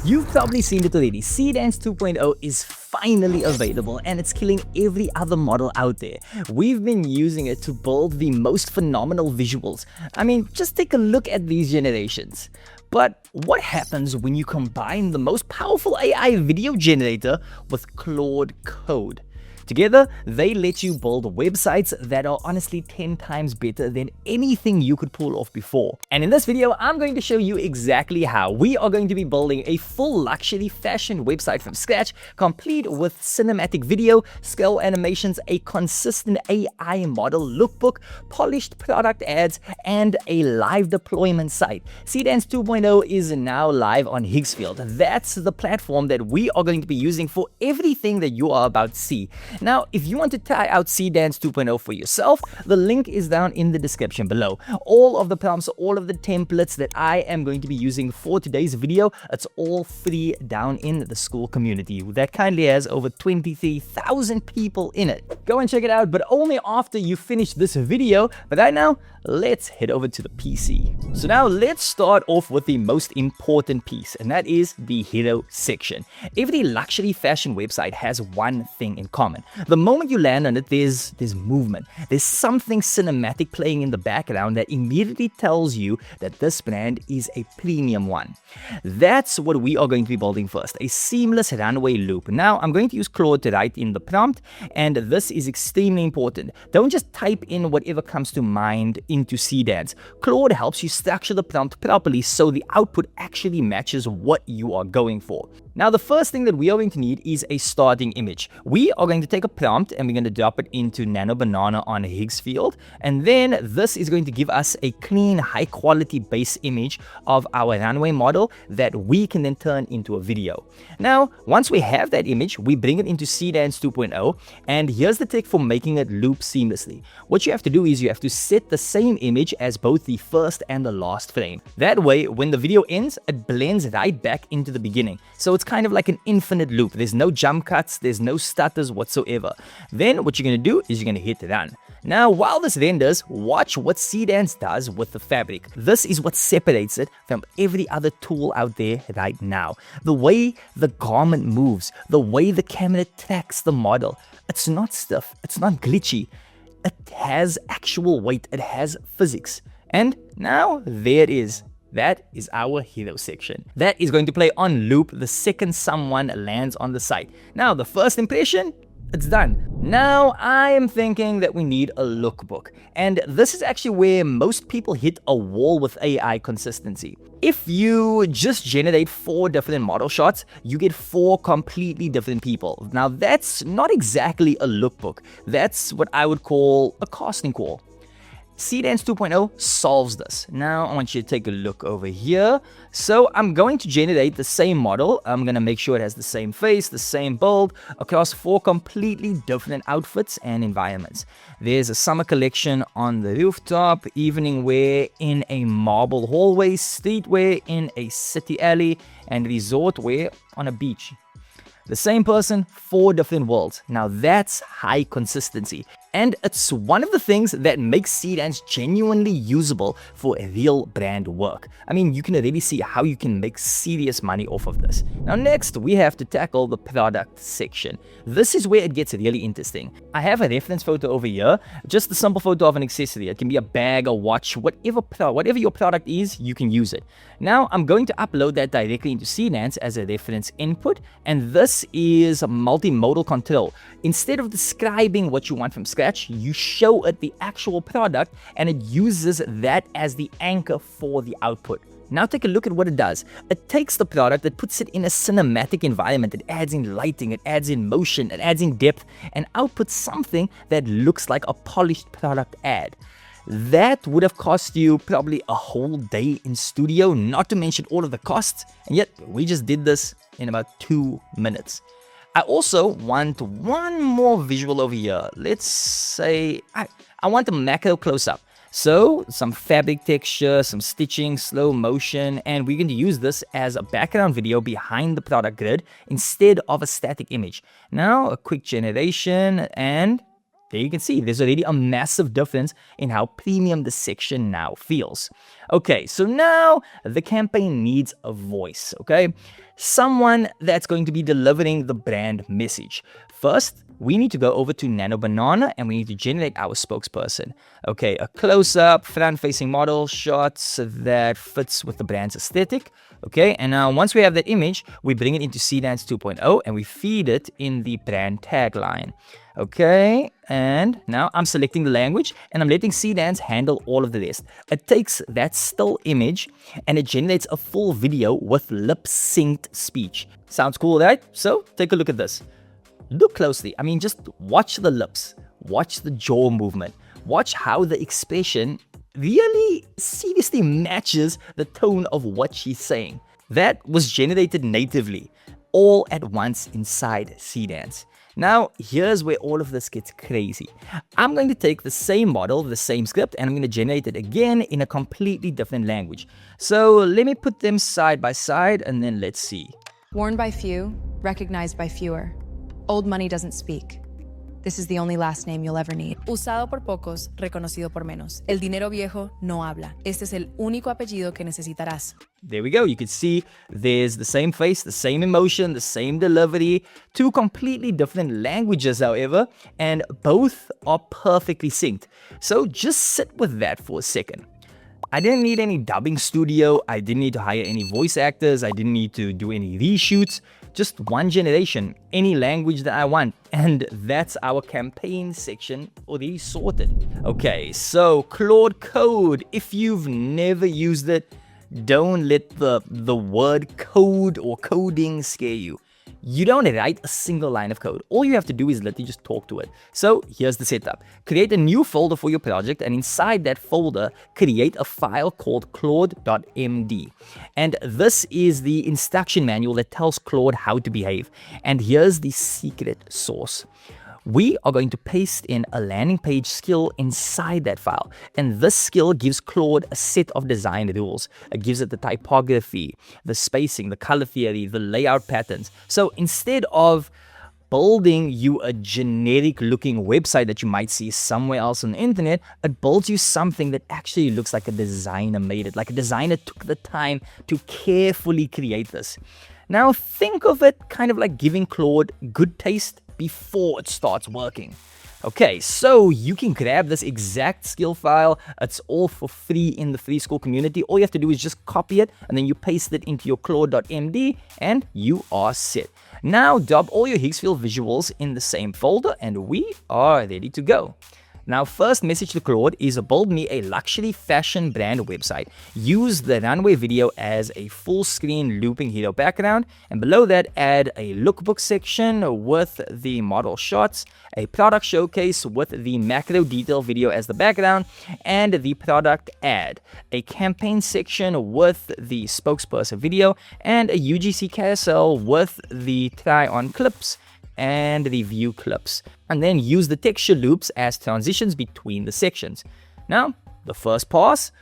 You've probably seen it already. Seedance 2.0 is finally available and it's killing every other model out there. We've been using it to build the most phenomenal visuals. I mean, just take a look at these generations. But what happens when you combine the most powerful AI video generator with Claude Code? Together, they let you build websites that are honestly 10 times better than anything you could pull off before. And in this video, I'm going to show you exactly how. We are going to be building a full luxury fashion website from scratch, complete with cinematic video, scale animations, a consistent AI model lookbook, polished product ads, and a live deployment site. Seedance 2.0 is now live on Higgsfield. That's the platform that we are going to be using for everything that you are about to see. Now, if you want to try out Seedance 2.0 for yourself, the link is down in the description below. All of the prompts, all of the templates that I am going to be using for today's video, it's all free down in the school community that kindly has over 23,000 people in it. Go and check it out, but only after you finish this video. But right now, let's head over to the PC. So now let's start off with the most important piece, and that is the hero section. Every luxury fashion website has one thing in common. The moment you land on it, there's movement. There's something cinematic playing in the background that immediately tells you that this brand is a premium one. That's what we are going to be building first, a seamless runway loop. Now, I'm going to use Claude to write in the prompt, and this is extremely important. Don't just type in whatever comes to mind into Seedance. Claude helps you structure the prompt properly so the output actually matches what you are going for. Now, the first thing that we are going to need is a starting image. We are going to take a prompt and we're going to drop it into Nano Banana on Higgsfield. And then this is going to give us a clean, high quality base image of our runway model that we can then turn into a video. Now, once we have that image, we bring it into Seedance 2.0. And here's the trick for making it loop seamlessly. What you have to do is you have to set the same image as both the first and the last frame. That way, when the video ends, it blends right back into the beginning. So it's kind of like an infinite loop. There's no jump cuts, there's no stutters whatsoever. Then what you're going to do is you're going to hit run. Now, while this renders, watch what Seedance does with the fabric. This is what separates it from every other tool out there right now. The way the garment moves, the way the camera tracks the model. It's not stiff, it's not glitchy. It has actual weight, it has physics. And now there it is. That is our hero section. That is going to play on loop the second someone lands on the site. Now, the first impression, it's done. Now, I am thinking that we need a lookbook. And this is actually where most people hit a wall with AI consistency. If you just generate 4 different model shots, you get 4 completely different people. Now, that's not exactly a lookbook. That's what I would call a casting call. Seedance 2.0 solves this. Now I want you to take a look over here. So I'm going to generate the same model. I'm going to make sure it has the same face, the same build across 4 completely different outfits and environments. There's a summer collection on the rooftop, evening wear in a marble hallway, street wear in a city alley, and resort wear on a beach. The same person, 4 different worlds. Now that's high consistency. And it's one of the things that makes Seedance genuinely usable for real brand work. I mean, you can already see how you can make serious money off of this. Now next, we have to tackle the product section. This is where it gets really interesting. I have a reference photo over here, just a simple photo of an accessory. It can be a bag, a watch, whatever your product is, you can use it. Now I'm going to upload that directly into Seedance as a reference input, and this is multimodal control. Instead of describing what you want from scratch, you show it the actual product and it uses that as the anchor for the output. Now take a look at what it does. It takes the product, it puts it in a cinematic environment, it adds in lighting, it adds in motion, it adds in depth, and outputs something that looks like a polished product ad. That would have cost you probably a whole day in studio, not to mention all of the costs, and yet we just did this in about 2 minutes. I also want one more visual over here. Let's say I want a macro close-up. So some fabric texture, some stitching, slow motion, and we're going to use this as a background video behind the product grid instead of a static image. Now a quick generation, and there you can see there's already a massive difference in how premium the section now feels. Okay, so now the campaign needs a voice, okay? Someone that's going to be delivering the brand message. First, we need to go over to Nano Banana and we need to generate our spokesperson. Okay, a close-up, front-facing model shots that fits with the brand's aesthetic. Okay, and now once we have that image, we bring it into Seedance 2.0 and we feed it in the brand tagline. Okay, and now I'm selecting the language and I'm letting Seedance handle all of the rest. It takes that still image and it generates a full video with lip-synced speech. Sounds cool, right? So take a look at this. Look closely. I mean, just watch the lips, watch the jaw movement, watch how the expression really seriously matches the tone of what she's saying. That was generated natively, all at once inside Seedance. Now, here's where all of this gets crazy. I'm going to take the same model, the same script, and I'm going to generate it again in a completely different language. So let me put them side by side and then let's see. Worn by few, recognized by fewer. Old money doesn't speak. This is the only last name you'll ever need. Usado por pocos, reconocido por menos. El dinero viejo no habla. Este es el único apellido que necesitarás. There we go. You can see there's the same face, the same emotion, the same delivery. Two completely different languages, however, and both are perfectly synced. So just sit with that for a second. I didn't need any dubbing studio. I didn't need to hire any voice actors. I didn't need to do any reshoots. Just one generation, any language that I want. And that's our campaign section already sorted. Okay, so Claude Code. If you've never used it, don't let the word code or coding scare you. You don't write a single line of code. All you have to do is literally just talk to it. So here's the setup. Create a new folder for your project, and inside that folder, create a file called claude.md. And this is the instruction manual that tells Claude how to behave. And here's the secret sauce. We are going to paste in a landing page skill inside that file. And this skill gives Claude a set of design rules. It gives it the typography, the spacing, the color theory, the layout patterns. So instead of building you a generic looking website that you might see somewhere else on the internet, it builds you something that actually looks like a designer made it, like a designer took the time to carefully create this. Now think of it kind of like giving Claude good taste before it starts working. Okay, so you can grab this exact skill file. It's all for free in the free school community. All you have to do is just copy it and then you paste it into your claude.md and you are set. Now dub all your Higgsfield visuals in the same folder and we are ready to go. Now, first message to Claude is build me a luxury fashion brand website. Use the runway video as a full screen looping hero background. And below that, add a lookbook section with the model shots, a product showcase with the macro detail video as the background, and the product ad, a campaign section with the spokesperson video, and a UGC carousel with the try-on clips and review clips, and then use the texture loops as transitions between the sections. Now, the first pass,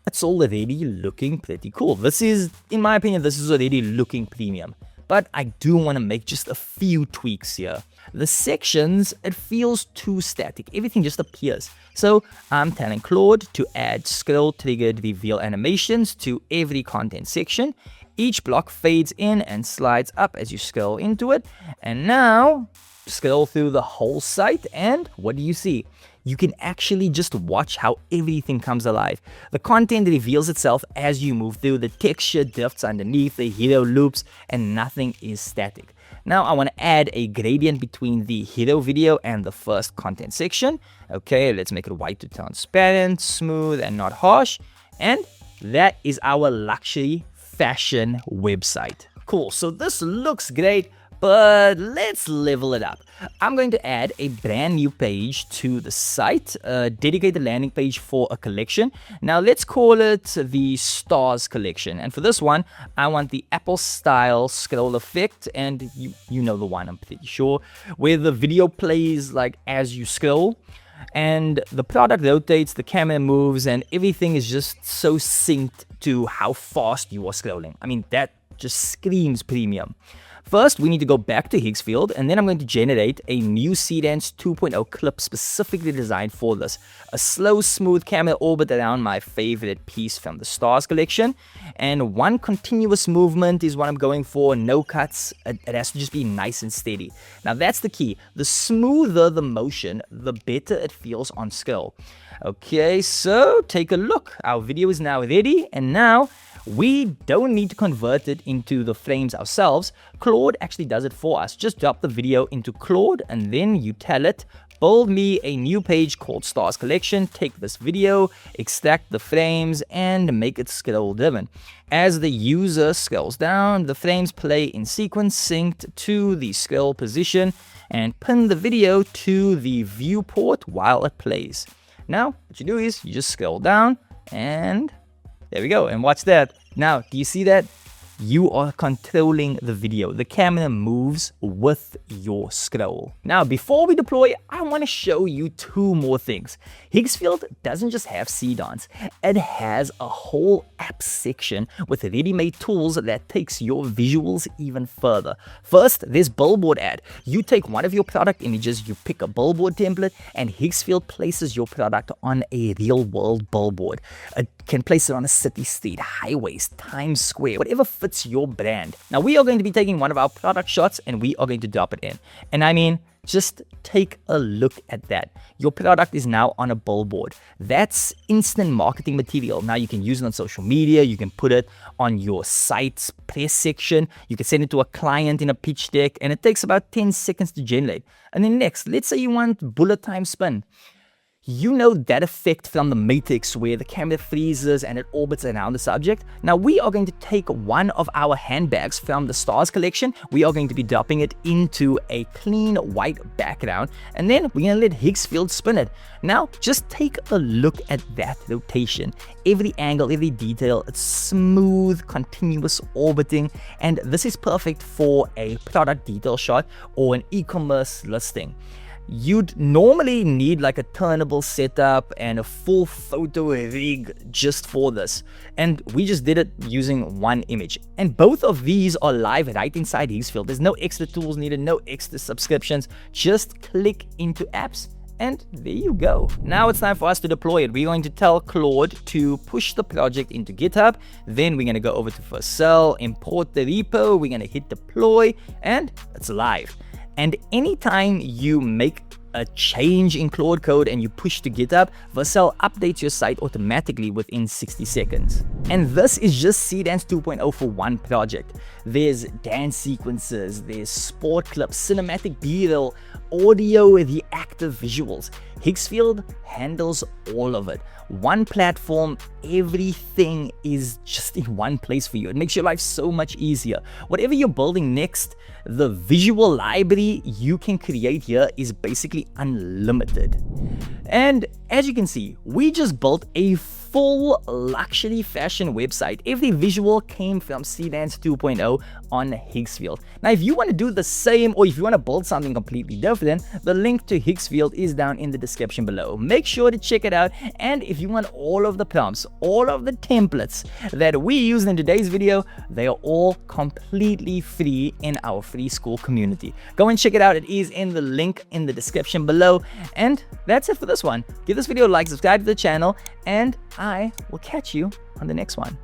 it's already looking pretty cool. This is, in my opinion, this is already looking premium. But I do want to make just a few tweaks here. The sections, it feels too static. Everything just appears. So I'm telling Claude to add scroll-triggered reveal animations to every content section. Each block fades in and slides up as you scroll into it. And now, scroll through the whole site and what do you see? You can actually just watch how everything comes alive. The content reveals itself as you move through, the texture drifts underneath, the hero loops, and nothing is static. Now I want to add a gradient between the hero video and the first content section. Okay, let's make it white to transparent, smooth, and not harsh. And that is our luxury fashion website. Cool, so this looks great, but let's level it up. I'm going to add a brand new page to the site, a dedicated landing page for a collection. Now let's call it the Stars collection. And for this one, I want the Apple style scroll effect, and you know the one, I'm pretty sure, where the video plays like as you scroll. And the product rotates, the camera moves, and everything is just so synced to how fast you are scrolling. I mean, that just screams premium. First, we need to go back to Higgsfield, and then I'm going to generate a new Seedance 2.0 clip specifically designed for this. A slow, smooth camera orbit around my favorite piece from the Stars collection. And one continuous movement is what I'm going for, no cuts. It has to just be nice and steady. Now that's the key. The smoother the motion, the better it feels on scroll. Okay, so take a look. Our video is now ready, and now we don't need to convert it into the frames ourselves. Claude actually does it for us. Just drop the video into Claude, and then you tell it, build me a new page called Stars Collection, take this video, extract the frames, and make it scroll driven. As the user scrolls down, the frames play in sequence synced to the scroll position, and pin the video to the viewport while it plays. Now, what you do is you just scroll down, and there we go. And watch that. Now, do you see that? You are controlling the video. The camera moves with your scroll. Now, before we deploy, I want to show you two more things. Higgsfield doesn't just have Seedance. It has a whole app section with ready-made tools that takes your visuals even further. First, there's billboard ad. You take one of your product images, you pick a billboard template, and Higgsfield places your product on a real-world billboard. It can place it on a city street, highways, Times Square, whatever fits your brand. Now, we are going to be taking one of our product shots and we are going to drop it in. And I mean, just take a look at that. Your product is now on a billboard. That's instant marketing material. Now you can use it on social media. You can put it on your site's press section. You can send it to a client in a pitch deck, and it takes about 10 seconds to generate. And then next, let's say you want bullet time spin. You know that effect from the Matrix where the camera freezes and it orbits around the subject. Now we are going to take one of our handbags from the Stars collection. We are going to be dropping it into a clean white background, and then we're going to let Higgsfield spin it. Now just take a look at that rotation. Every angle, every detail, it's smooth, continuous orbiting, and this is perfect for a product detail shot or an e-commerce listing. You'd normally need like a turnable setup and a full photo rig just for this. And we just did it using one image. And both of these are live right inside Higgsfield. There's no extra tools needed, no extra subscriptions. Just click into apps, and there you go. Now it's time for us to deploy it. We're going to tell Claude to push the project into GitHub. Then we're going to go over to Vercel, import the repo. We're going to hit deploy, and it's live. And anytime you make a change in Claude Code and you push to GitHub, Vercel updates your site automatically within 60 seconds. And this is just Seedance 2.0 for one project. There's dance sequences, there's sport clips, cinematic B-roll, audio, reactive visuals. Higgsfield handles all of it. One platform, everything is just in one place for you. It makes your life so much easier. Whatever you're building next, the visual library you can create here is basically unlimited. And as you can see, we just built a full luxury fashion website. Every visual came from Seedance 2.0 on Higgsfield. Now, if you want to do the same, or if you want to build something completely different, the link to Higgsfield is down in the description below. Make sure to check it out. And if you want all of the prompts, all of the templates that we used in today's video, they are all completely free in our free school community. Go and check it out. It is in the link in the description below. And that's it for this one. Give this video a like, subscribe to the channel, and I will catch you on the next one.